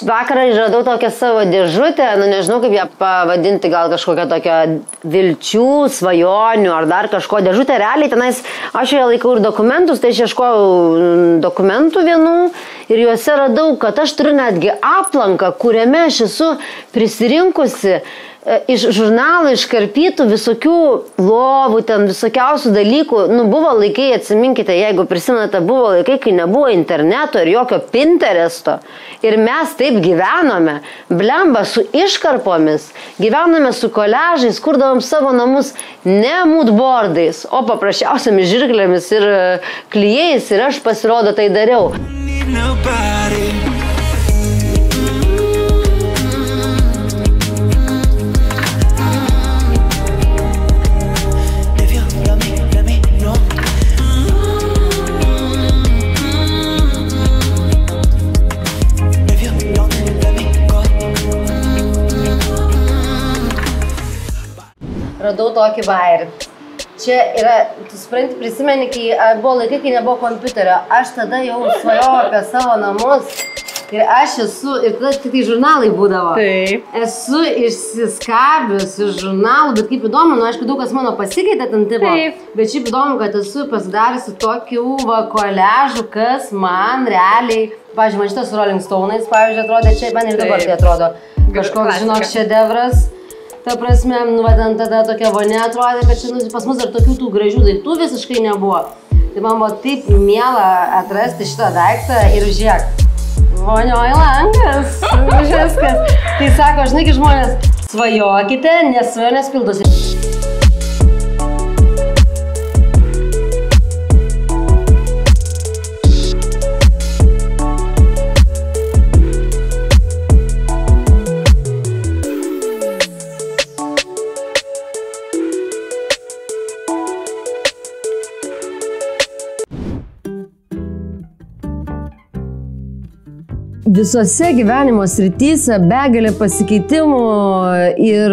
Vakarą išradau tokią savo dėžutę, nežinau kaip ją pavadinti, gal kažkokią tokią vilčių, svajonių ar dar kažko dėžutę. Realiai tenais aš joje laikau ir dokumentus, tai aš ieškojau dokumentų vienų ir juose radau, kad aš turiu netgi aplanką, kuriame aš esu prisirinkusi iš žurnalų iškarpytų visokių lovų, ten visokiausių dalykų. Buvo laikai, atsiminkite, jeigu prisimenate, buvo laikai, kai nebuvo interneto ir jokio Pinteresto. Ir mes taip gyvenome, blemba su iškarpomis, gyvenome su koliažais, kurdavom savo namus ne moodboardais, o paprasčiausiamis žirklėmis ir klijais. Ir aš pasirodo tai dariau. Radau tokį bairį. Čia yra, tu supranti, prisimeni, kai buvo laikai, kai nebuvo kompiuterio. Aš tada jau svajojau apie savo namus. Ir aš esu, ir tada tik tai žurnalai būdavo. Taip. Esu išsiskabius iš žurnalų, bet kaip įdomu, aišku, daug kas mano pasikeitė ten tipo. Taip. Bet šiaip įdomu, kad esu pasidariusi tokių koliažų, kas man realiai, pavyzdžiui, man šitas Rolling Stone'ais, pavyzdžiui, atrodė čia, man ir dabar tai atrodo kažkoks, žinok, šedevras. Ta prasme, ten tada tokia vonė atrodė, kad čia pas mus dar tokių tų gražių daiktų visiškai nebuvo. Tai man buvo taip miela atrasti šitą daiktą ir žiūrėk, vonioj langas, viskas. Tai sako, žinai, kai žmonės, svajokite, nes svajonės pildosi. Visose gyvenimo srityse begalė pasikeitimų ir,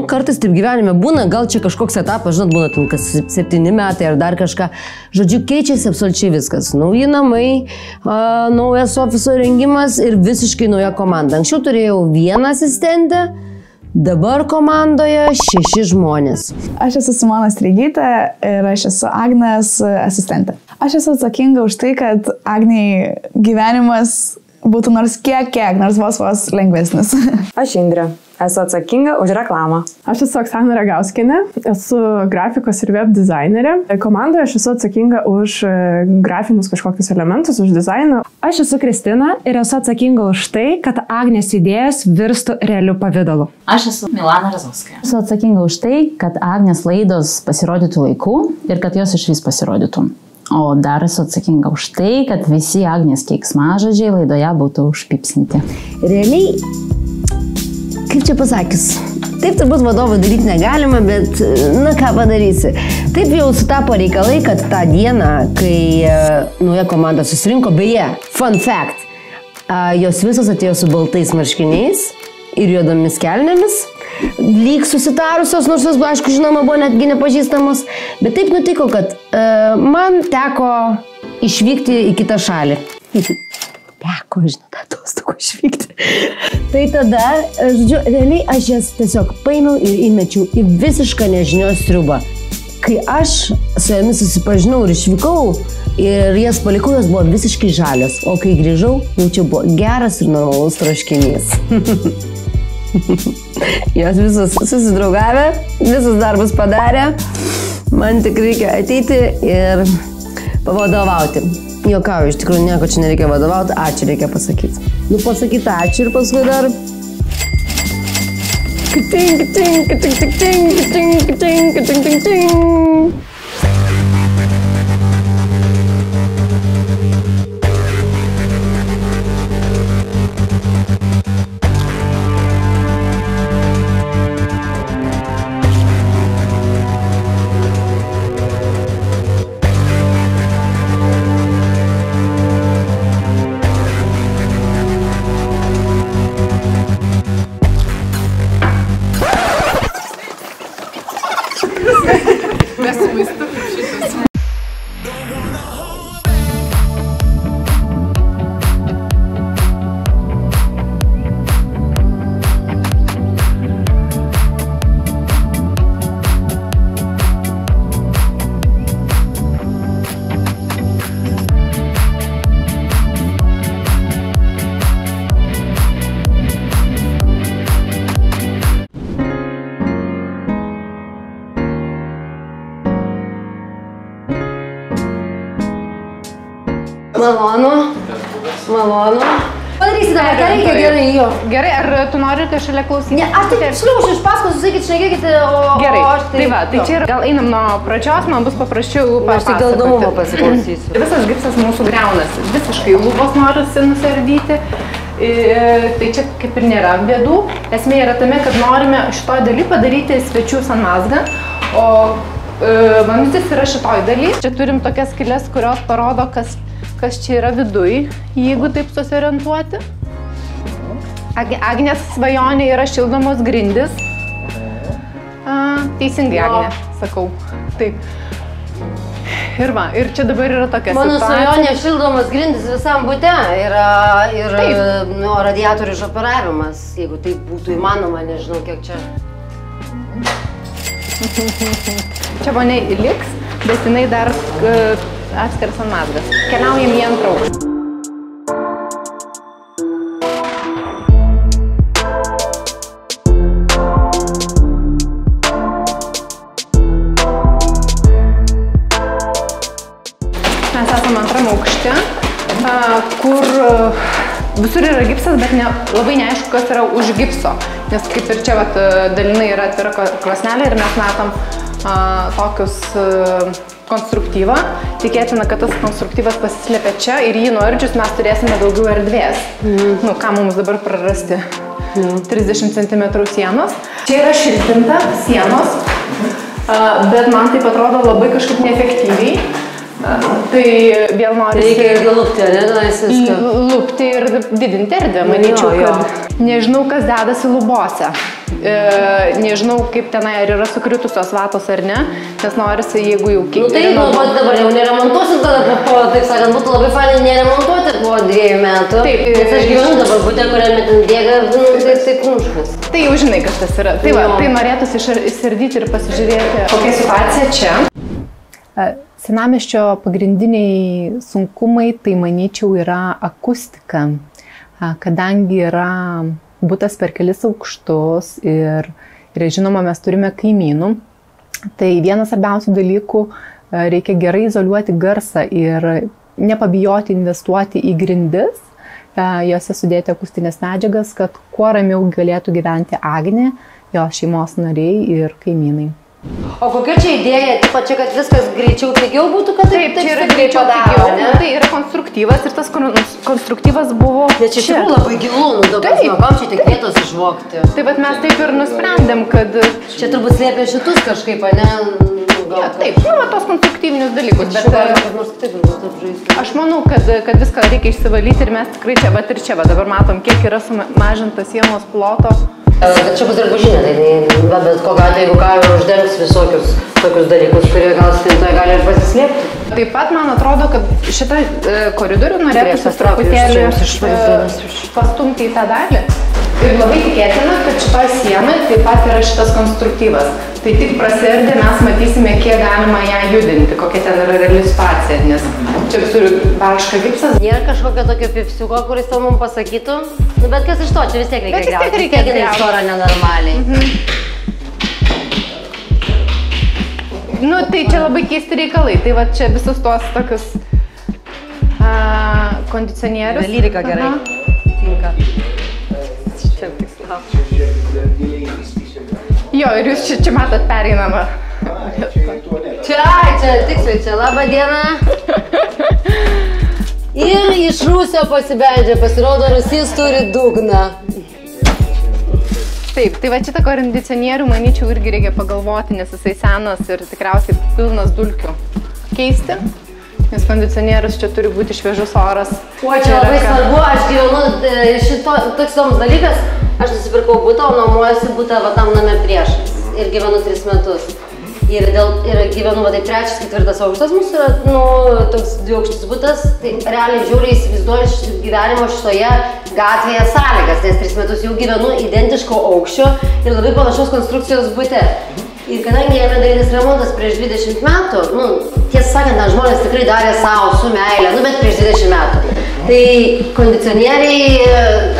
kartais taip gyvenime būna, gal čia kažkoks etapas, žinot, būna ten kas 7 metai ar dar kažką. Žodžiu, keičiasi absoliučiai viskas. Nauji namai, naujas ofiso rengimas ir visiškai nauja komanda. Anksčiau turėjau vieną asistentę, dabar komandoje 6 žmonės. Aš esu Simona Streigytė ir aš esu Agnės asistentė. Aš esu atsakinga už tai, kad Agniai gyvenimas būtų nors vos lengvesnis. Aš Indrė. Esu atsakinga už reklamą. Aš esu Oksana Ragauskienė, esu grafikos ir web dizainerė. Komandoje aš esu atsakinga už grafinius kažkokius elementus, už dizainą. Aš esu Kristina ir esu atsakinga už tai, kad Agnės idėjas virstų realiu pavidalu. Aš esu Milana Razovskaja. Esu atsakinga už tai, kad Agnės laidos pasirodytų laiku ir kad jos išvis pasirodytų. O dar esu atsakinga už tai, kad visi Agnės keiksmažodžiai laidoje būtų užpipsinti. Realiai, kaip čia pasakys, taip turbūt vadovą daryti negalima, bet, ką padarysi. Taip jau sutapo reikalai, kad tą dieną, kai nauja komanda susirinko, beje, fun fact, jos visos atėjo su baltais marškiniais ir juodomis kelnėmis, lyg susitarusios, nors jos, aišku, žinoma, buvo netgi nepažįstamos, bet taip nutiko, kad man teko išvykti į kitą šalį. Teko, žinot, atostogų išvykti. Tai tada, žodžiu, realiai aš jas tiesiog paėmiau ir įmečiau į visišką nežinios sriubą. Kai aš su jomis susipažinau ir išvykau ir jas palikau, jos buvo visiškai žalios, o kai grįžau, jau čia buvo geras ir normalus troškinys. Jos visos susidraugavę, visus darbus padarė, man tik reikia ateiti ir pavadovauti. Juokauju, iš tikrųjų nieko čia nereikia vadovauti, ačiū reikia pasakyti. Pasakyti ačiū ir paskui dar... Malonu. Malonu. Padarysi dar, ką reikia gerai jo. Gerai, ar tu norite šalia klausyti? Ne, aš taip šliaušiu iš paskos, sakykit, šnekėkite, o... Gerai, aš tai va, tai čia yra, gal einam nuo pradžios, man bus paprasčiau Aš tik dėl įdomumo pasiklausysiu. Visas gipsas mūsų greunasi, visiškai lubos norisi nusardyti, tai čia kaip ir nėra bėdų. Esmė yra tame, kad norime šitoj daly padaryti svečių sanmazgą, o vamzdis yra šitoj daly. Čia turim tokias skylės, kurios parodo, kas čia yra viduj, jeigu taip susiorientuoti. Agnės svajonė yra šildomos grindys. Teisingai, Agnė, sakau. Taip. Ir va, ir čia dabar yra tokia situacija. Mano svajonė šildomos grindys visam bute yra ir radiatorių išoperavimas, jeigu tai būtų įmanoma, nežinau kiek čia. Čia vonia liks, bet jinai dar atskiras sanmazgas. Keliaujam į antrą aukštą. Mes esame antram aukšte, kur visur yra gipsas, bet labai neaišku, kas yra už gipso. Nes kaip ir čia dalinai yra atvira krosnelė ir mes matom tokius konstruktyvą. Tikėtina, kad tas konstruktyvas pasislėpia čia ir jį nuardžius mes turėsime daugiau erdvės. Nu, ką mums dabar prarasti? 30 cm sienos. Čia yra šiltinta sienos, bet man taip atrodo labai kažkaip neefektyviai. Tai vėl norisi... Reikia irgi lupti, ne? Lupti ir didinti erdvę, manyčiau, kad nežinau, kas dedasi lubose. Nežinau, kaip tenai ar yra sukritusios vatos ar ne, nes norisi, jeigu jau... Nu tai, dabar jau neremontuosim tada, taip sakant, būtų labai fainai neremontuoti po 2 metų. Taip. Nes aš gyvenu dabar būtent, kuriame ten bėga, taip kumškas. Tai jau žinai, kas tas yra. Tai va, tai norėtųsi išsiardyti ir pasižiūrėti, kokia situacija čia. Senamiesčio pagrindiniai sunkumai, tai manyčiau, yra akustika, kadangi yra butas per kelis aukštus ir žinoma, mes turime kaimynų. Tai vienas svarbiausių dalykų, reikia gerai izoliuoti garsą ir nepabijoti investuoti į grindis, jose sudėti akustinės medžiagas, kad kuo ramiau galėtų gyventi Agnė, jos šeimos nariai ir kaimynai. O kokia čia idėja, tipo čia, kad viskas greičiau pigiau būtų, kad taip čia yra greičiau pigiau, tai yra konstruktyvas ir tas konstruktyvas buvo čia. Čia tikrai labai gilu, nu dabar kam čia tik vietos išvokti. Taip, bet mes taip ir nusprendėm, kad... Čia turbūt slėpė šitus kažkaip, ne? Taip, nu, tos konstruktyvinius dalykus, bet... Aš manau, kad viską reikia išsivalyti ir mes tikrai čia, bet ir čia, dabar matom, kiek yra sumažintas sienos ploto. Bet čia bus drabužinė, tai bet kokiu atveju, jeigu ką ir uždengs visokius tokius dalykus, kurie gal spintoje gali ir pasislėpti. Taip pat man atrodo, kad šitą koridorių norėtųsi truputėlį pastumti į tą dalį. Ir labai tikėtina, kad šitoj sienai taip pat yra šitas konstruktyvas. Tai tik prasiardė mes matysime, kiek galima ją judinti, kokia ten yra reali situacija, nes čia visur barška gipsas. Nėra kažkokio tokio pipsiuko, kuris to mums pasakytų, nu, bet kas iš to, čia vis tiek reikia griauti. Vis tiek reikia istorą nenormaliai. Nu, tai čia labai keisti reikalai, tai va čia visus tuos tokius kondicionierius. Lyrika gerai. Tinka. Čia tikslau. Jo, ir jūs čia matot pereinamą. Čia tiksliai, čia laba diena. Ir iš rūsio pasibeldžia, pasirodo, Rusys turi dugną. Taip, tai va šitą kondicionierių, manyčiau, irgi reikia pagalvoti, nes jisai senas ir tikriausiai pilnas dulkių keisti. Nes kondicionierius čia turi būti šviežus oras. O čia labai svarbu, aš gyvenu šito, toks įdomus dalykas, aš nusipirkau butą, o nuomojuosi butą va tam name priešais ir gyvenu 3 metus. Ir gyvenu va tai 3., 4. aukštas mūsų yra, nu, toks 2 aukštas butas, tai realiai žiūriai įsivaizduoju gyvenimo šitoje gatvėje sąlygas, nes 3 metus jau gyvenu identiško aukščio ir labai panašaus konstrukcijos bute. Ir kadangi jame darytas remontas prieš 20 metų, nu, tiesą sakant, žmonės tikrai darė savo su meilė, nu, bet prieš 20 metų. Tai kondicionieriai,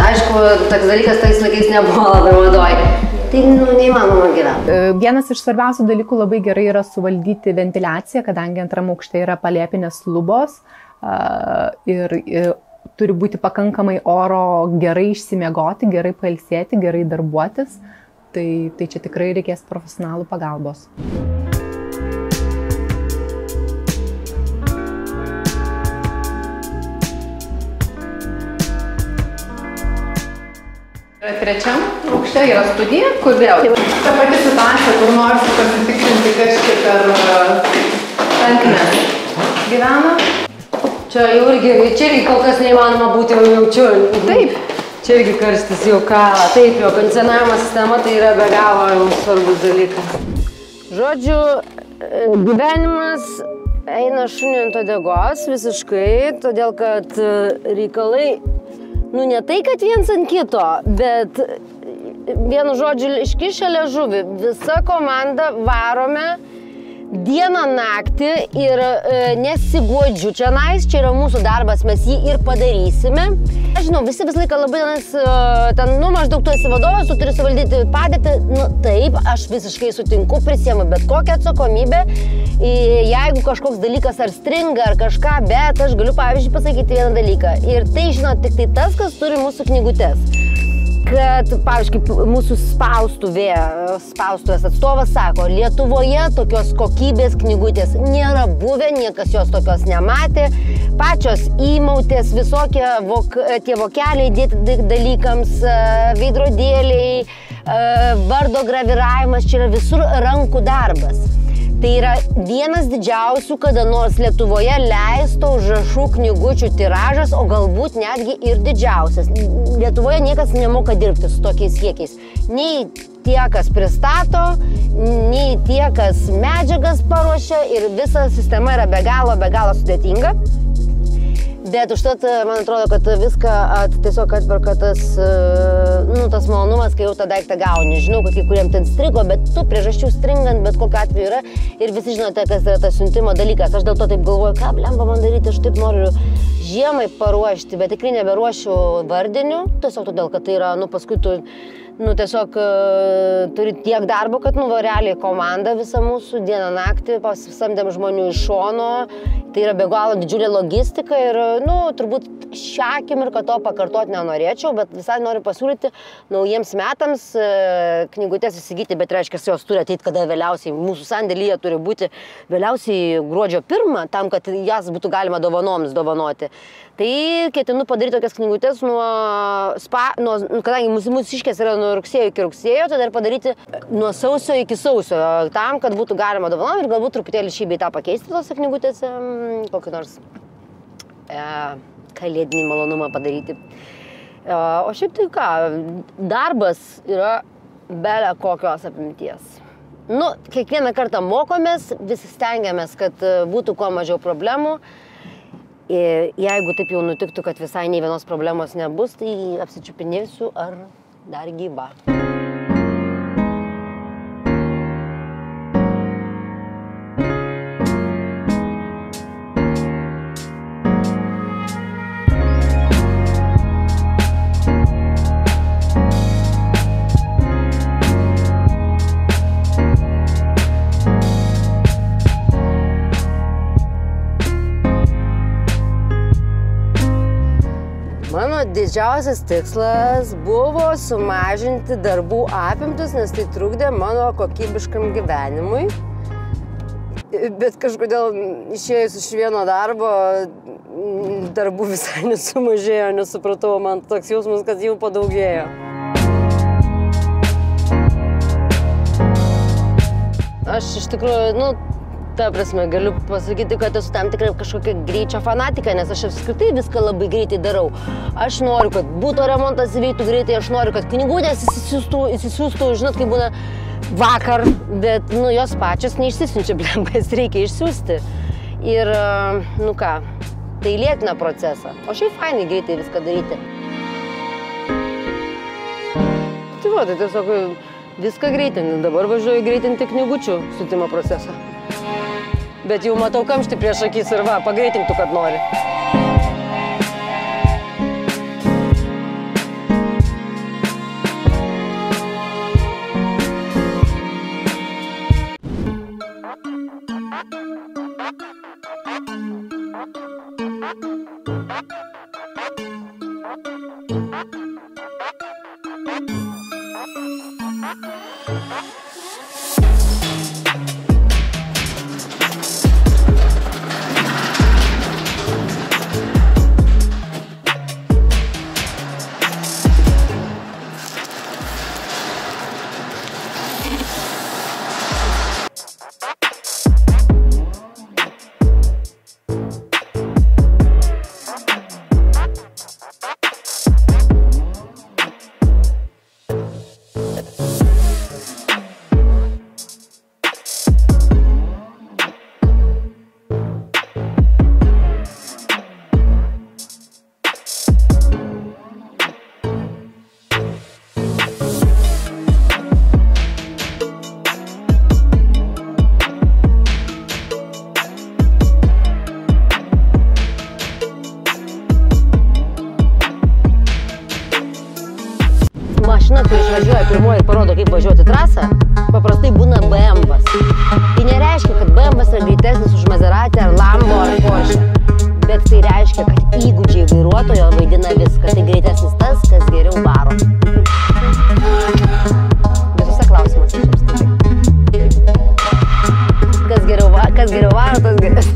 aišku, toks dalykas tais laikais nebuvo labai madoj. Tai, nu, neįmanoma gyventi. Vienas iš svarbiausių dalykų labai gerai yra suvaldyti ventiliaciją, kadangi antram aukšte yra palėpinės lubos. ir turi būti pakankamai oro gerai išsimiegoti, gerai pailsėti, gerai darbuotis. Tai čia tikrai reikės profesionalų pagalbos. Trečiam aukšte yra studija, kur vėl ta pati situacija, kur norisi pasitikrinti, kas čia per tankmes gyvena. Čia jau irgi kol kas neįmanoma būti, jau jaučiu. Taip. Čia irgi karstis jau kala. Taip, jo kondicionavimo sistema tai yra be galo svarbus dalykas. Žodžiu, gyvenimas eina šuniui ant uodegos visiškai, todėl kad reikalai, ne tai, kad viens ant kito, bet vienu žodžiu iškišę liežuvį. Visa komanda varome dieną naktį ir nesiguodžiu čia yra mūsų darbas, mes jį ir padarysime. Aš žinau, visi visą laiką labai maždaug tu esi vadovas, tu turi suvaldyti padėtį. Taip, aš visiškai sutinku, prisiemu bet kokią atsakomybę, jeigu kažkoks dalykas ar stringa ar kažką, bet aš galiu pavyzdžiui pasakyti vieną dalyką. Ir tai žinot tik tai tas, kas turi mūsų knygutes. Kad, pavyzdžiui, mūsų spaustuvės atstovas sako, Lietuvoje tokios kokybės knygutės nėra buvę, niekas jos tokios nematė, pačios įmautės, visokie tie vokeliai dėti dalykams, veidrodėliai, vardo graviravimas, čia yra visur rankų darbas. Tai yra vienas didžiausių kada nors Lietuvoje leisto užrašų knygučių tiražas, o galbūt netgi ir didžiausias. Lietuvoje niekas nemoka dirbti su tokiais kiekiais. Nei tie, kas pristato, nei tie, kas medžiagas paruošia ir visa sistema yra be galo sudėtinga. Bet užtat, man atrodo, kad viską tiesiog atperka tas malonumas, kai jau tą daiktą gauni. Žinau, kad kai kuriem ten strigo, bet tų priežasčių stringant bet kokiu atveju yra. Ir visi žinote, kas yra tas siuntimo dalykas. Aš dėl to taip galvoju, ką blemba man daryti, aš taip noriu žiemai paruošti, bet tikrai neberuošiu vardinių. Tiesiog todėl, kad tai yra, paskui tu tiesiog turi tiek darbo, kad realiai komanda visa mūsų dieną naktį pasamdėm žmonių iš šono. Tai yra be galo didžiulė logistika ir, turbūt šią akimirką to pakartoti nenorėčiau, bet visai noriu pasiūlyti naujiems metams knygutės įsigyti, bet reiškia, jos turi ateiti kada vėliausiai. Mūsų sandėlyje turi būti vėliausiai gruodžio 1, tam, kad jas būtų galima dovanoms dovanoti. Tai ketinu padaryti tokias knygutės kadangi mūsiškės yra nuo rugsėjo iki rugsėjo, tai dar padaryti nuo sausio iki sausio, tam, kad būtų galima dovanom ir galbūt truputėlį šį bei tą pakeisti tose knygutėse, kokį nors kalėdinį malonumą padaryti. O šiaip tai ką, darbas yra bele kokios apimties. Kiekvieną kartą mokomės, visi stengiamės, kad būtų kuo mažiau problemų. Jeigu taip jau nutiktų, kad visai nei vienos problemos nebus, tai apsičiupinėsiu ar dar gyva. Mano didžiausias tikslas buvo sumažinti darbų apimtis, nes tai trukdė mano kokybiškam gyvenimui. Bet kažkodėl išėjus iš vieno darbo, darbų visai nesumažėjo, nesupratau, man toks jausmas, kad jau padaugėjo. Aš iš tikrųjų, ta prasme, galiu pasakyti, kad esu tam tikrai kažkokia greičio fanatika, nes aš apskritai viską labai greitai darau. Aš noriu, kad būtų remontas įvyktų greitai, aš noriu, kad knygutės įsisiųstų, žinot, kaip būna vakar, bet, jos pačios neišsisiunčia, blembais reikia išsiųsti. Ir, tai lėtina procesą. O šiaip fainai greitai viską daryti. Tai tiesiog viską greitinti. Dabar važiuoju greitinti knygučių siuntimo procesą. Bet jau matau kamštį prieš akis ir pagreitintų, kad nori. Mašina, kur išvažiuoja pirmoji ir parodo, kaip važiuoti trasą, paprastai būna BMW-as. Tai nereiškia, kad BMW-as yra greitesnis už Maserati ar Lambo ar Porsche. Bet tai reiškia, kad įgūdžiai vairuotojo vaidina viską. Tai greitesnis tas, kas geriau varo. Visuose klausimuose čia apskritai. Kas geriau varo, tas geresnis.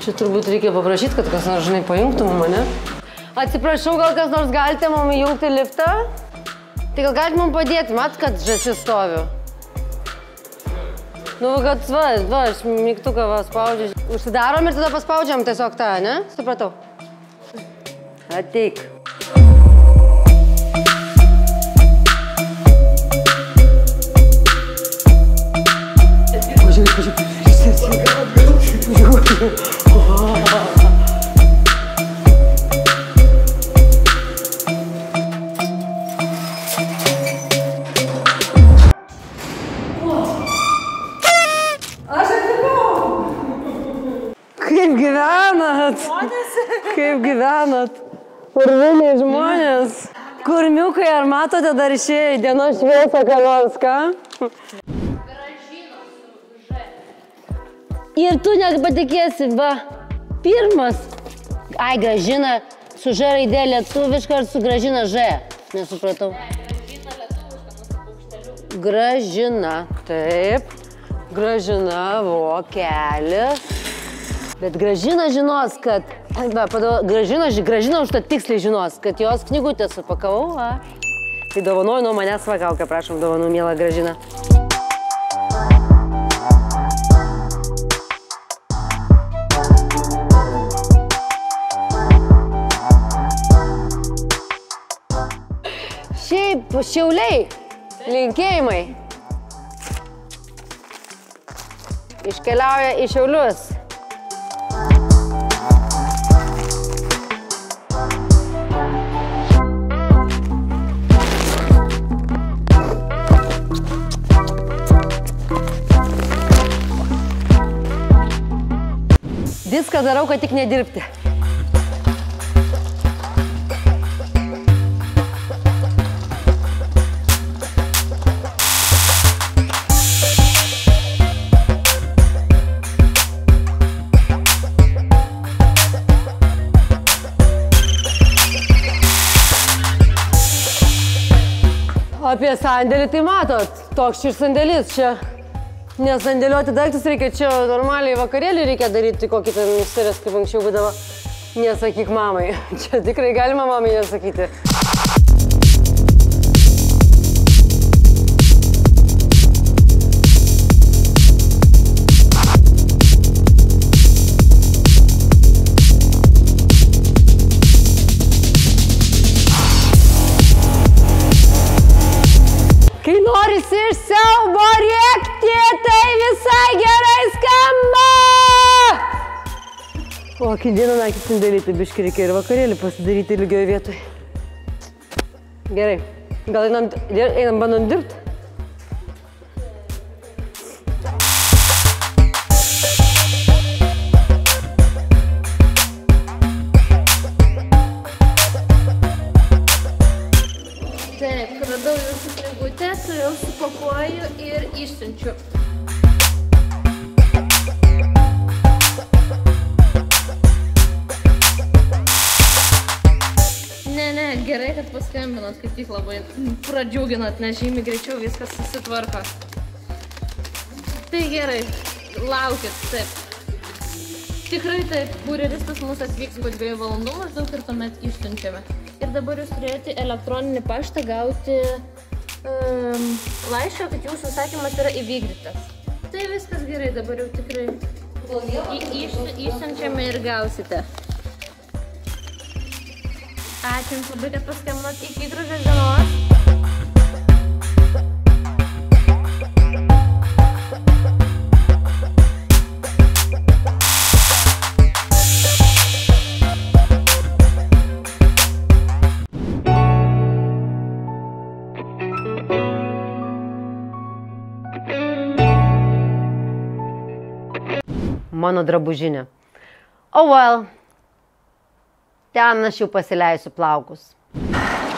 Čia turbūt reikia paprašyti, kad kas nors, žinai, pajungtų mane. Atsiprašau, gal kas nors galite mum įjungti liftą? Tai gal galite mum padėti, mat, kad žąsis stoviu. Nu, kad va, aš mygtuką va spaudžiu. Užsidarom ir tada paspaudžiam tiesiog tą, ne? Supratau. Ateik. Kaip gyvenat? Kaip gyvenat? Urviniai žmonės. Kurmiukai, ar matote dar išėję į dienos šviesą ką nors, ką? Ir tu nepatikėsi, va, pirmas. Ai, Gražina, su Ž raidė lietuviška ar su Gražina Ž? Nesupratau. Gražina, taip. Gražina, vokelis. Bet Gražina žinos, kad... Gražina už tą tiksliai žinos, kad jos knygutę supakavau, va. Tai dovanoju nuo manęs vakaukę, prašom, dovanų, miela Gražina. Šiaip, Šiauliai, linkėjimai. Iškeliauja į Šiaulius. Viską darau, kad tik nedirbti. Apie sandėlį tai matot, toks šis sandėlis čia. Nesandėliuoti daiktus reikia, čia normaliai vakarėlį reikia daryti, kokį ten ministerijos, kaip anksčiau būdavo. Nesakyk mamai. Čia tikrai galima mamai nesakyti. Kai norisi iš siaubo rėkti, tai visai gerai skamba. O Kokį dieną nakį sandėlyti, biškį reikia ir vakarėlį pasidaryti lygioje vietoje. Gerai. Gal einam bandom dirbti? Taip, radau jūsų knygutę, jau supakuoju ir išsiunčiu. Ne, gerai, kad paskambinot, kaip tik labai pradžiuginot, nes žymiai greičiau viskas susitvarko. Tai gerai, laukit, taip. Tikrai taip, kurjeristas mūsų atvyks po 2 valandų maždaug ir tuomet išsiunčiame. Ir dabar jūs turėjote elektroninį paštą gauti laišką, kad jūsų užsakymas yra įvykdytas. Tai viskas gerai, dabar jau tikrai išsiunčiame ir gausite. Ačiū Jums labai, kad paskambinot. Iki gražios dienos. Mano drabužinė. Oh well. Ten aš jau pasileisiu plaukus.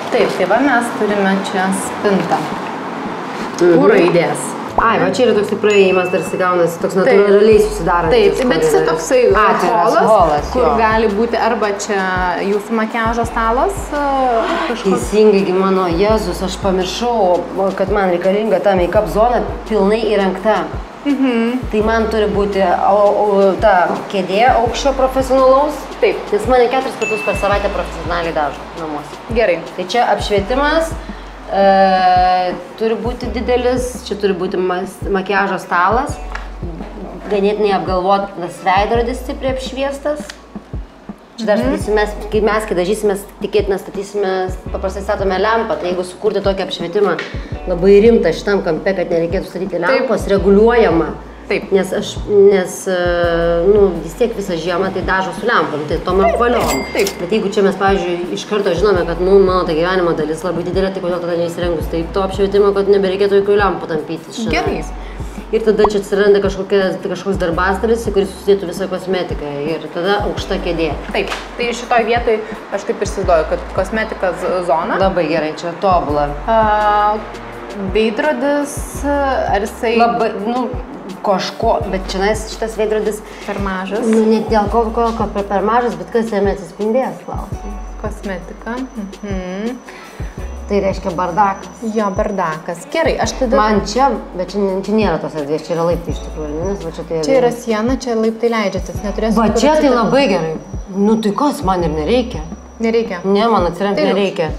Taip, tai va mes turime čia spintą. Raidės. Ai, va čia yra toks praėjimas, tarsi gaunasi toks natūraliai susidarantis. Taip, bet jis toksai holas, kur gali būti arba čia jūsų makiažo stalas. Teisingai, mano Jėzus, aš pamiršau, kad man reikalinga ta make-up zona pilnai įrengta. Tai man turi būti ta kėdė aukščio profesionalaus. Taip. Nes mane 4 kartus per savaitę profesionaliai dažo namuose. Gerai. Tai čia apšvietimas turi būti didelis, čia turi būti makiažo stalas, ganėtinai apgalvotas veidrodis stipriai apšviestas. Čia dar statysimės, kai dažysimės, tikėtina statysime, paprastai statome lempą, tai jeigu sukurti tokį apšvietimą labai rimtą šitam kampe, kad nereikėtų statyti lempos, reguliuojama. Taip. Nes vis tiek visą žiemą tai dažo su lempom, tai tom apvaliom. Taip. Bet jeigu čia mes, pavyzdžiui, iš karto žinome, kad mano ta gyvenimo dalis labai didelė, tai kodėl tada neįsirengus taip to apšvietimo, kad nebereikėtų jokių lempų tampytis. Gerai. Ir tada čia atsiranda kažkoks darbastalis, į kurį susidėtų visą kosmetiką ir tada aukšta kėdė. Taip, tai šitoj vietoj aš taip įsivaizduoju, kad kosmetikos zona. Labai gerai, čia tobula. Veidrodis, ar jisai... Labai, kažko, bet šitas veidrodis... Per mažas. Net dėl ko per mažas, bet kas jame atsispindės, klausim. Kosmetika. Tai reiškia bardakas. Jo, bardakas. Gerai, aš tada... Man čia, bet čia nėra tos erdvės, čia yra laiptai iš tikrųjų, nes va čia tai... Čia yra siena, čia laiptai leidžiatės, neturėsiu... Va čia tai labai gerai. Tai kas, man ir nereikia. Nereikia? Ne, man atsiremti nereikia.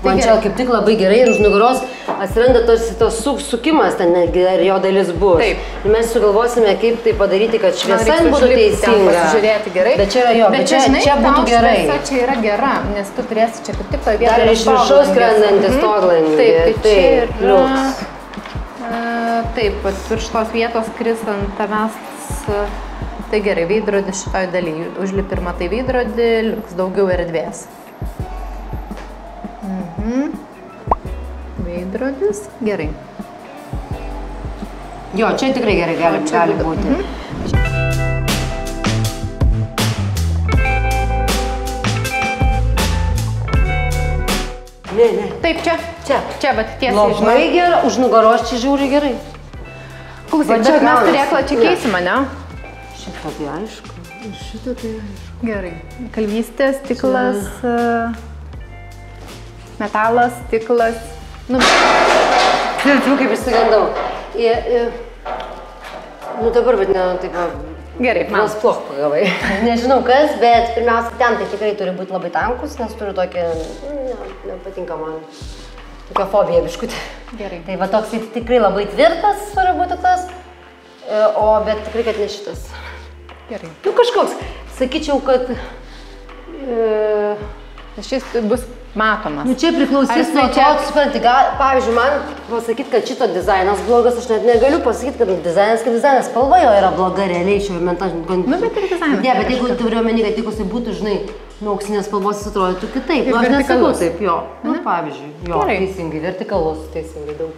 Man čia kaip tik labai gerai ir už nugaros atsiranda tas sukimas, ten netgi ir jo dalis bus. Taip. Ir mes sugalvosime, kaip tai padaryti, kad šviesa būtų teisinga. Pasižiūrėti gerai. Bet čia yra jo, bet čia būtų gerai. Šviesa čia yra gera, nes tu turėsi čia kaip tik toje vietoje. Dar iš viršaus skrendantis stoglangė. Taip, tai čia yra... Taip, virš tos vietos kristant tavęs... Tai gerai, veidrodis šitoj dalyje. Užlipi ir matai veidrodį, liks daugiau erdvės. Veidrodis, gerai. Jo, čia tikrai gerai gali būti. Ne. Taip, čia, bet tiesiai. Labai gerai, už nugaros čia žiūri gerai. Klausyk, bet mes turėklą čia keisime, ne? Šitą tai aišku. Šitą tai aišku. Gerai. Kalvystė, stiklas, metalas, stiklas. Kaip išsigandau. Dabar, bet ne, taip va. Gerai, man. Ploch pagavai. Nežinau kas, bet pirmiausia, ten tai tikrai turi būti labai tankus, nes turiu tokį, nepatinka man, tokią fobiją biškutį. Gerai. Tai va toks tikrai labai tvirtas turi būti tas, bet tikrai, kad ne šitas. Gerai. Kažkoks, sakyčiau, kad... Šis bus matomas. Nu, čia priklausys nuo to, supranti, pavyzdžiui, man pasakyti, kad šito dizainas blogas, aš net negaliu pasakyti, kad dizainas spalva jo yra bloga realiai šio montažo. Nu, bet ir dizainas. Ne, bet jeigu turiu omeny, kad jeigu būtų, žinai, auksinės spalvos jis atrodytų kitaip. Nu, aš nesakau taip, jo. Nu, pavyzdžiui, jo, teisingai, vertikalus, teisingai daug.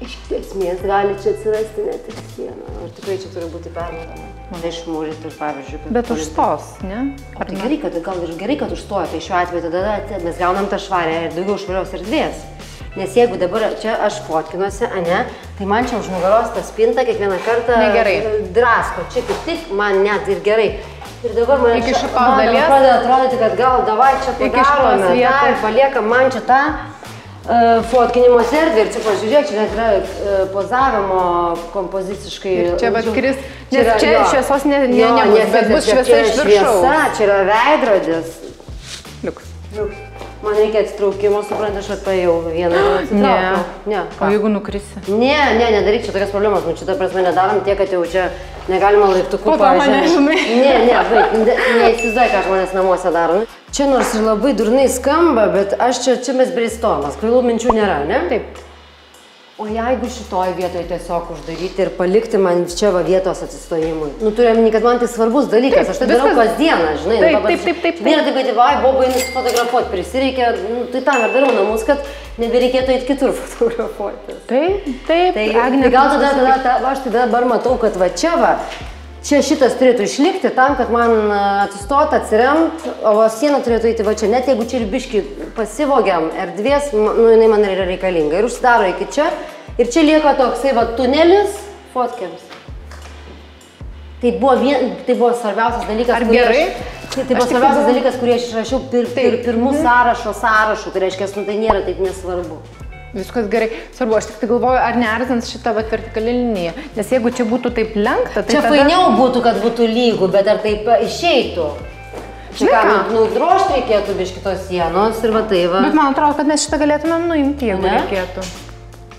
Iš esmės gali čia atsirasti net ir siena. Ar tikrai čia turi būti permatoma? Išmūryti ir pavyzdžiui. Bet užstos, ne? O tai gerai, gal ir gerai, kad užstoja. Tai šiuo atveju tada mes gaunam tą švarę ir daugiau švarios erdvės. Nes jeigu dabar čia aš fotkinuosi, ane, tai man čia už nugaros ta spinta kiekvieną kartą drasko. Čia kaip tik man net ir gerai. Ir dabar man pradeda atrodyti, kad gal davai čia padarome tą ir paliekam man čia tą fotkinimos erdvė. Ir čia pažiūrėk, čia net yra pozavimo kompoziciškai. Čia va kris, nes čia šviesos nebus, bet bus šviesa iš viršaus. Čia yra veidrodis. Liuks. Man reikia atsitraukimo, suprantu, aš atpajau vieną atsitraukiau. Ne. O jeigu nukrisi? Ne, nedaryk čia tokias problemas. Nu, čia ta prasme nedarom tiek, kad jau čia negalima laiptukų pažemėti. Neįsivaizduoju, ką žmonės namuose daro. Čia nors ir labai durnai skamba, bet čia mes brainstormas, kvailų minčių nėra, ne? Taip. O jeigu šitoj vietoje tiesiog uždaryti ir palikti man čia va vietos atsistojimui. Nu, turiu omeny, kad man tai svarbus dalykas, aš tai darau kasdieną, žinai. Taip. Nėra taip, kad vai, bobai nusifotografuoti, prisireikia, tai tam ir darau namus, kad nebereikėtų eiti kitur fotografuoti. Taip. Tai gal tada, aš tada dabar matau, kad va čia va, čia šitas turėtų išlikti tam, kad man atsistoti, atsiremt, o siena turėtų eiti va čia. Net jeigu čia ir biškį pasivogiam erdvės, nu, jinai man yra reikalinga. Ir užsidaro iki čia. Ir čia lieka toksai va tunelis fotkiams. Tai buvo svarbiausias dalykas. Ar gerai? Tai buvo svarbiausias dalykas, kurį aš išrašiau pirmų sąrašų. Tai reiškia, tai nėra taip nesvarbu. Viskas gerai. Svarbu, aš tik tai galvoju, ar neerzins šitą vertikali liniją. Nes jeigu čia būtų taip lenkta, tai čia fainiau būtų, kad būtų lygų, bet ar taip išeitų? Čia ką, nudrošti reikėtų biškitos sienos ir va tai va. Bet man atrodo, kad mes šitą galėtumėm nuimti, jeigu reikėtų.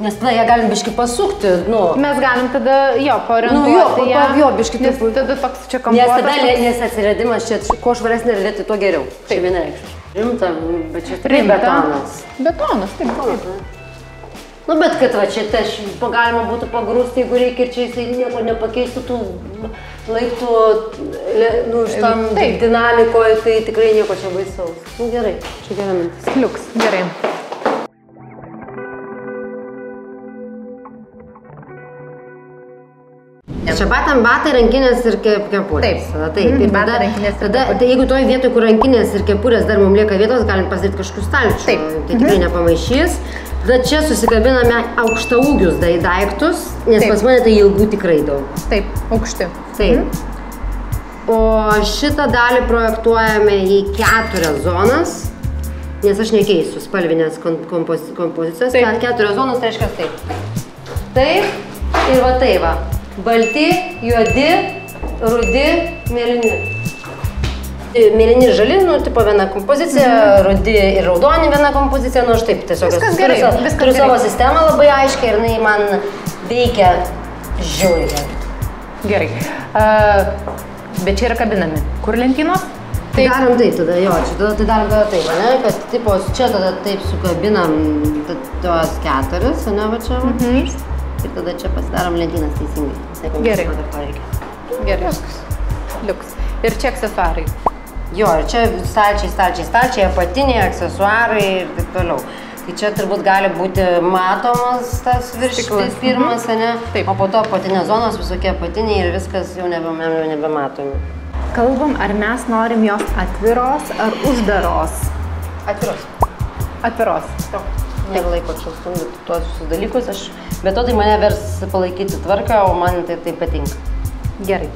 Nes tada ją galim biški pasukti, nu. Mes galim tada, jo, paorientuoti ją. Jo, biški taip. Nes tada toks čia kampuotas. Nes atsiradimas čia, kuo švaresnė erdvė, tai tuo geriau. Čia vienareikšmiškai. Rimta, bet čia tikrai betonas. Betonas, taip. Nu, bet kad va čia galima būtų pagrūsti, jeigu reikia ir čia jisai nieko nepakeistų tų laiptų, nu, šitam dinamikoje, tai tikrai nieko čia baisaus. Nu, gerai, čia gera mintis. Liuks, gerai. Čia batai, rankinės ir kepurės. Taip. Ir tada, jeigu toj vietoj, kur rankinės ir kepurės dar mums lieka vietos, galim pasidaryti kažkokius stalčius. Taip. Tai tikrai nepamaišys. Tada čia susikabiname aukštaūgius daiktus, nes pas mane tai ilgų tikrai daug. Taip, aukšti. Taip. O šitą dalį projektuojame į 4 zonas, nes aš nekeisiu spalvinės kompozicijos. 4 zonas, tai reiškia taip. Taip ir va tai va. Balti, juodi, rudi, mėlyni. Mėlyni ir žali, nu, tipo viena kompozicija, rudi ir raudoni viena kompozicija, nu, aš taip tiesiog turiu savo sistemą labai aiškiai ir jinai man veikia žiauriai. Gerai. Bet čia yra kabinami. Kur lentynos? Tai darom taip tada, jo, čia tada tai darom tada taip, ne, kad tipo čia tada taip sukabinam tuos 4, ne, va čia va. Ir tada čia pasidarom lentynas teisingai. Gerai. Gerai. Liuks. Ir čia aksesuarai. Jo, ir čia stalčiai, apatiniai, aksesuarai ir taip toliau. Tai čia turbūt gali būti matomas tas virštis pirmas, ne? O po to apatinės zonos, visokie apatiniai ir viskas jau nebematomi. Kalbam, ar mes norim jos atviros ar uždaros? Atviros. Atviros. Nėra laiko čia stumdyti tuos dalykus, bet to tai mane vers palaikyti tvarką, o man tai patinka. Gerai.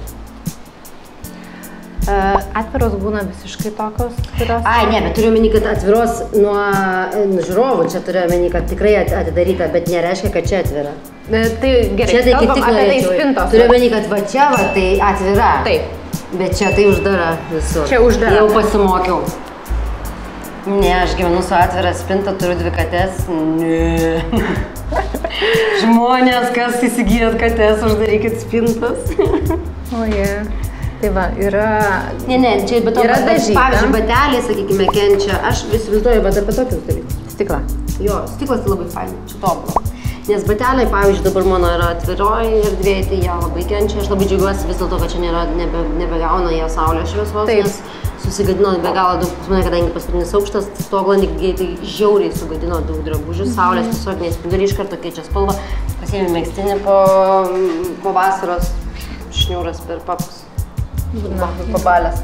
Atviros būna visiškai tokios, kurios... Ai, ne, bet turiu omeny, kad atviros nuo žiūrovų, čia turiu omeny, kad tikrai atidaryta, bet nereiškia, kad čia atvira. Tai gerai, kalbam apie tai spintos. Turiu omeny, kad va čia va tai atvira. Taip. Bet čia tai uždara visur. Čia uždara. Jau pasimokiau. Ne, aš gyvenu su atvira spinta, turiu 2 kates. Ne. Žmonės, kas įsigijat kates, uždarykit spintas. Oje. Tai va, yra... Ne, čia bet yra dažyta. Pavyzdžiui, bateliai, sakykime, kenčia. Aš vis įsivaizduoju, bet apie tokius dalykus. Stiklą. Jo, stiklas tai labai fainai, čia tobulą. Nes bateliai, pavyzdžiui, dabar mano yra atviroji erdvėje, tai jie labai kenčia. Aš labai džiaugiuosi vis dėlto, kad čia nebegauna jie saulės šviesos, nes susigadino be galo daug, pas mane, kadangi paskutinis aukštas, stoglandikai tai žiauriai sugadino daug drabužių, saulės tiesiog nespinduliai iš karto keičia spalvą, pasiėmė megztinį po vasaros, šniūras per papus, pabalės.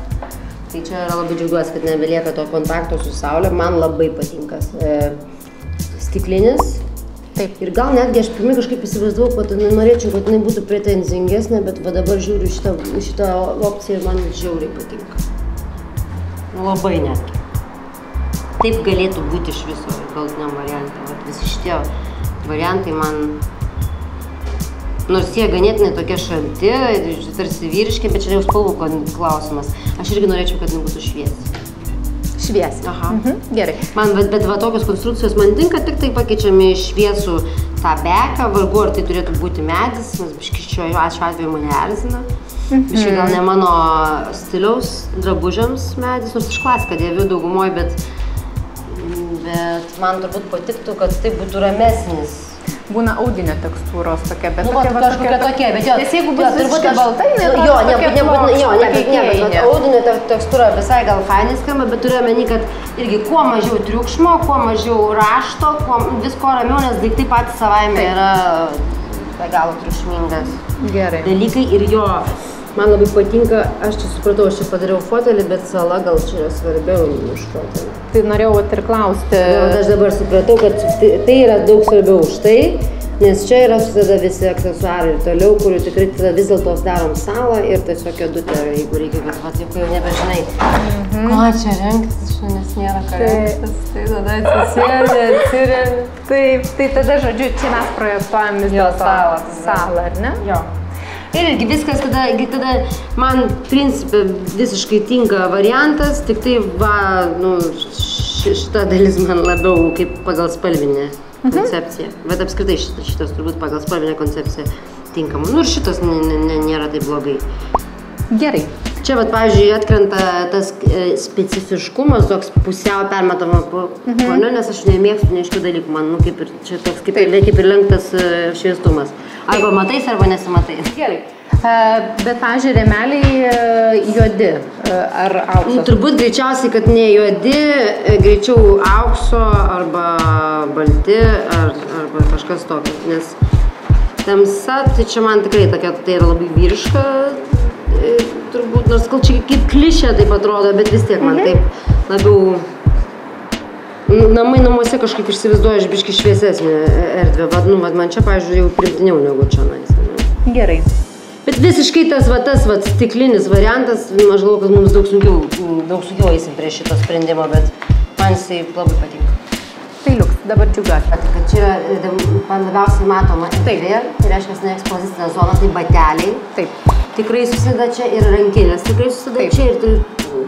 Tai čia yra labai džiaugiuosi, kad nebelieka to kontakto su saulė, man labai patinka stiklinis. Taip. Ir gal netgi aš pirmai kažkaip įsivaizdavau, kad norėčiau, kad jinai būtų pretenzingesnė, bet va dabar žiūriu šitą opciją ir man žiauriai patinka. Labai netgi. Taip galėtų būti iš viso galutiniam variantui. Vat visi šitie variantai man, nors jie ganėtinai tokie šalti, tarsi vyriški, bet čia jau spalvų klausimas. Aš irgi norėčiau, kad jinai būtų šviesi. Šviesi. Aha. Gerai. Bet va tokios konstrukcijos man tinka, tik tai pakeičiami šviesų tą beką, vargu ar tai turėtų būti medis, nes biški šiuo atveju mane erzina. Biškai gal ne mano stiliaus drabužiams medis, nors aš klasiką dėviu daugumoje, bet man turbūt patiktų, kad tai būtų ramesnis. Būna audinio tekstūros tokia, bet kažkokia tokia, bet jo. Nes jeigu bus visiškai baltai, bet audinio tekstūra visai gal fainai skamba, bet turiu omeny, kad irgi kuo mažiau triukšmo, kuo mažiau rašto, visko ramiau, nes daiktai patys savaime yra be galo triukšmingas dalykai ir jo. Man labai patinka, aš čia supratau, aš čia padariau fotelį, bet sala gal čia yra svarbiau už fotelį. Tai norėjau ir klausti. Aš dabar supratau, kad tai yra daug svarbiau už tai, nes čia yra susideda visi aksesuarai ir toliau, kurių tikrai tada vis dėlto darom salą ir tiesiog kėdutę, jeigu reikia, kad vat, jau nebežinai, ko čia rengtis, nes nėra ką rengtis, tai tada atsisėdė, atsirėmė. Taip, tai tada, žodžiu, čia mes projektuojam vis dėlto salą, ar ne? Jo. Ir irgi viskas tada man principė visiškai tinka variantas, tik tai va, šita dalis man labiau kaip pagal spalvinę koncepciją. Bet apskritai šitas turbūt pagal spalvinę koncepciją tinkama. Ir šitas nėra taip blogai. Gerai. Čia, pavyzdžiui, atkrenta tas specifiškumas, toks pusiau permetama fone, nes aš nemėgstu neaiškių dalykų. Man, kaip ir čia toks kaip ir lenktas šviestumas. Arba matais, arba nesimatai. Gerai. Bet, pavyzdžiui, rėmeliai juodi ar aukso? Turbūt greičiausiai, kad ne juodi, greičiau aukso arba balti arba kažkas tokio. Nes tamsa, tai čia man tikrai tokia, tai yra labai vyriška, turbūt, nors gal čia kaip klišė taip atrodo, bet vis tiek man taip labiau namai namuose kažkaip išsivaizduoju iš biškį šviesesnį erdvę. Man čia, pavyzdžiui, jau primtiniau negu čia nais. Gerai. Bet visiškai tas stiklinis variantas, aš galvoju, kad mums daug sunkiau eisim prie šito sprendimo, bet man jisai labai patinka. Tai liuks, dabar džiugiuosi. Kad čia yra man labiausiai matoma erdvė, tai reiškia ne ekspozicinė zona, tai bateliai. Taip. Tikrai susideda čia ir rankinės, tikrai susideda čia ir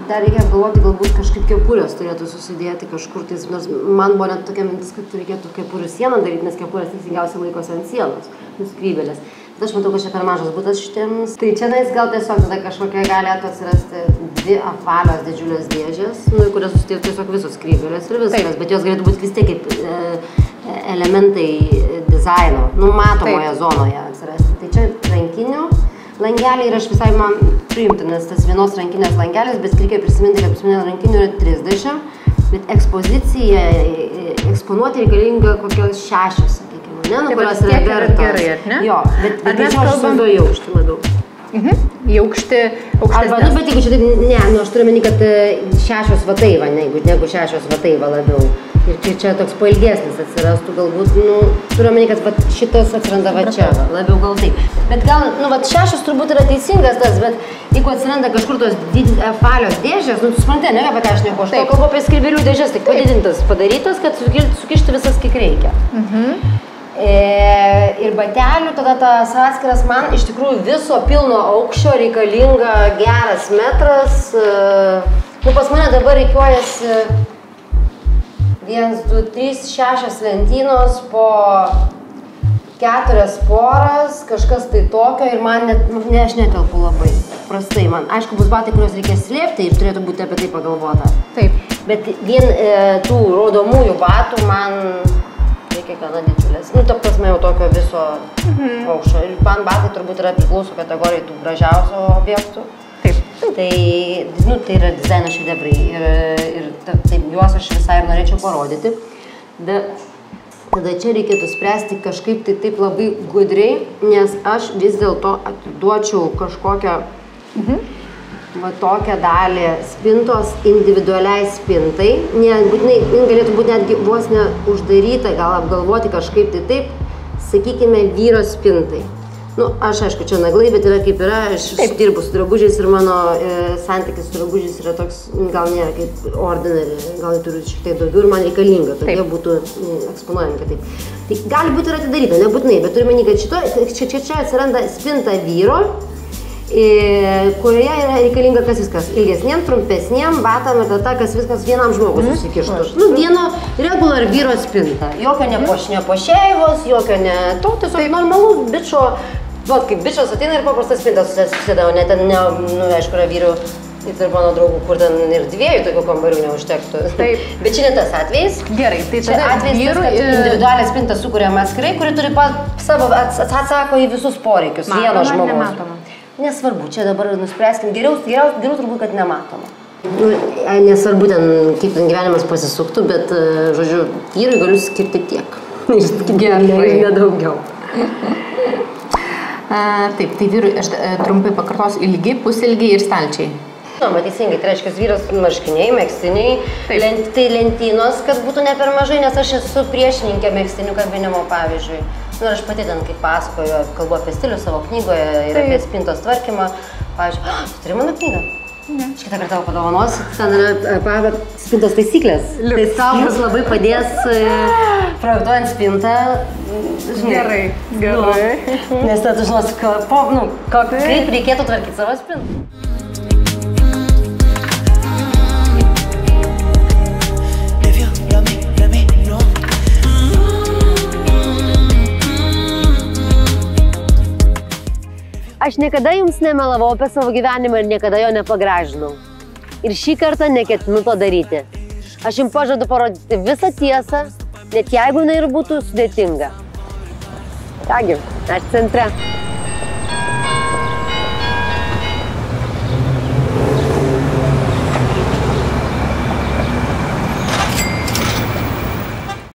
dar reikia galvoti, galbūt kažkaip kepurės turėtų susidėti kažkur, nes man buvo net tokia mintis, kad reikėtų kepurių sieną daryti, nes kepurės teisingiausiai laikosi ant sienos, skrybėlės. Bet aš matau, kad čia per mažas būtas šitiems. Tai čia gal tiesiog tada kažkokia galėtų atsirasti dvi apvalios didžiulės dėžės, kurios susidėtų tiesiog visos skrybėlės ir viskas, bet jos galėtų būti vis tiek kaip elementai dizaino, matomoje zonoje atsirasti. Tai čia rankinių langeliai ir aš visai man priimtinas tas vienos rankinės langelis, bet reikia prisiminti, kad pas mane rankinių yra 30, bet ekspoziciją eksponuoti reikalinga kokios 6, sakykime, kurios yra vertos. Gerai, ar ne? Jo, bet greičiau aš įsivaizduoju į aukštį labiau. Į aukštesnės. Arba, bet jeigu čia taip, aš turiu meni, kad 6 vatai, negu 6 vatai labiau. Ir čia toks pailgesnis atsirastų, galbūt, turiu omeny, kad šitas atsiranda čia, labiau gal taip. Bet gal, 6 turbūt yra teisingas tas, bet jeigu atsiranda kažkur tos apvalios dėžės, tu supranti, ne apie ką aš nieko, aš kalbu apie skrybėlių dėžės, tik padidintas padarytas, kad sukišti visas kiek reikia. Ir batelių, tada tas atskiras man iš tikrųjų viso pilno aukščio reikalinga geras metras. Pas mane dabar reikiuojasi 1, 2, 3, 6 lentynos po 4 poras, kažkas tai tokio ir man net, aš netelpu labai. paprastai man. Aišku, bus batai, kuriuos reikės slėpti ir turėtų būti apie tai pagalvota. Taip. Bet vien tų raudomųjų batų man reikia gana didžiulės. Nu, ta prasme jau tokio viso aukščio. Ir man batai turbūt yra priklauso kategorijai tų gražiausių objektų. Taip. Tai, nu, tai yra dizaino šedevrai ir taip, juos aš visai ir norėčiau parodyti. Tada čia reikėtų spręsti kažkaip tai taip labai gudriai, nes aš vis dėlto atiduočiau kažkokią va tokią dalį spintos individualiai spintai. Nebūtinai, galėtų būti netgi vos ne uždaryta, gal apgalvoti kažkaip tai taip, sakykime, vyro spintai. Nu, aš aišku, čia naglai, bet yra kaip yra, aš dirbu su drabužiais ir mano santykis su drabužiais yra toks, gal nėra kaip ordinary, gal turiu šiek tiek daugiau ir man reikalinga, kad jie būtų eksponuojami kitaip. Tai gali būti ir atidaryta, nebūtinai, bet turiu manį, kad čia atsiranda spinta vyro, kurioje yra reikalinga kas viskas, ilgesniem, trumpesniem batam ir tada kas viskas vienam žmogus susikištų. Nu, vieno regular vyro spinta, jokio nepošeivos, jokio ne to, tiesiog normalus bičo. Vat, kaip bičas ateina ir paprastas spintas susideda, o ne ten, nu, aišku, yra vyrų ir mano draugų, kur ten ir dviejų tokių kambarių neužtektų. Taip. Bet čia ne tas atvejs. Gerai, tai čia atvejs tas, kad individualią spintą sukuriama atskirai, kuri turi savo atsako į visus poreikius vieno žmogaus. Nematoma. Nesvarbu, čia dabar nuspręskim, geriau turbūt, kad nematoma. Nesvarbu ten, kaip ten gyvenimas pasisuktų, bet, žodžiu, vyrui galiu skirti tiek. Gerai, nedaugiau. Taip, tai vyrui, aš trumpai pakartosiu, ilgi, pusilgiai ir stalčiai. Žinoma, teisingai, tai reiškia vyras marškiniai, megztiniai, tai lentynos, kad būtų ne per mažai, nes aš esu priešininkė megztinių kabinimo, pavyzdžiui. Nu, aš pati ten, kaip pasakoju, kalbu apie stilių savo knygoje ir apie spintos tvarkymą. Pavyzdžiui, tu turi mano knygą? Ne. Aš kitą kartą padovanosiu, ten yra spintos taisyklės. Tai tau mus labai padės projektuojant spintą. Gerai, gerai. Nes tada tu žinosi, kaip reikėtų tvarkyti savo spintą. Aš niekada jums nemelavau apie savo gyvenimą ir niekada jo nepagražinau. Ir šį kartą neketinu to daryti. Aš jums pažadu parodyti visą tiesą, net jeigu jinai ir būtų sudėtinga. Kągi, aš centre.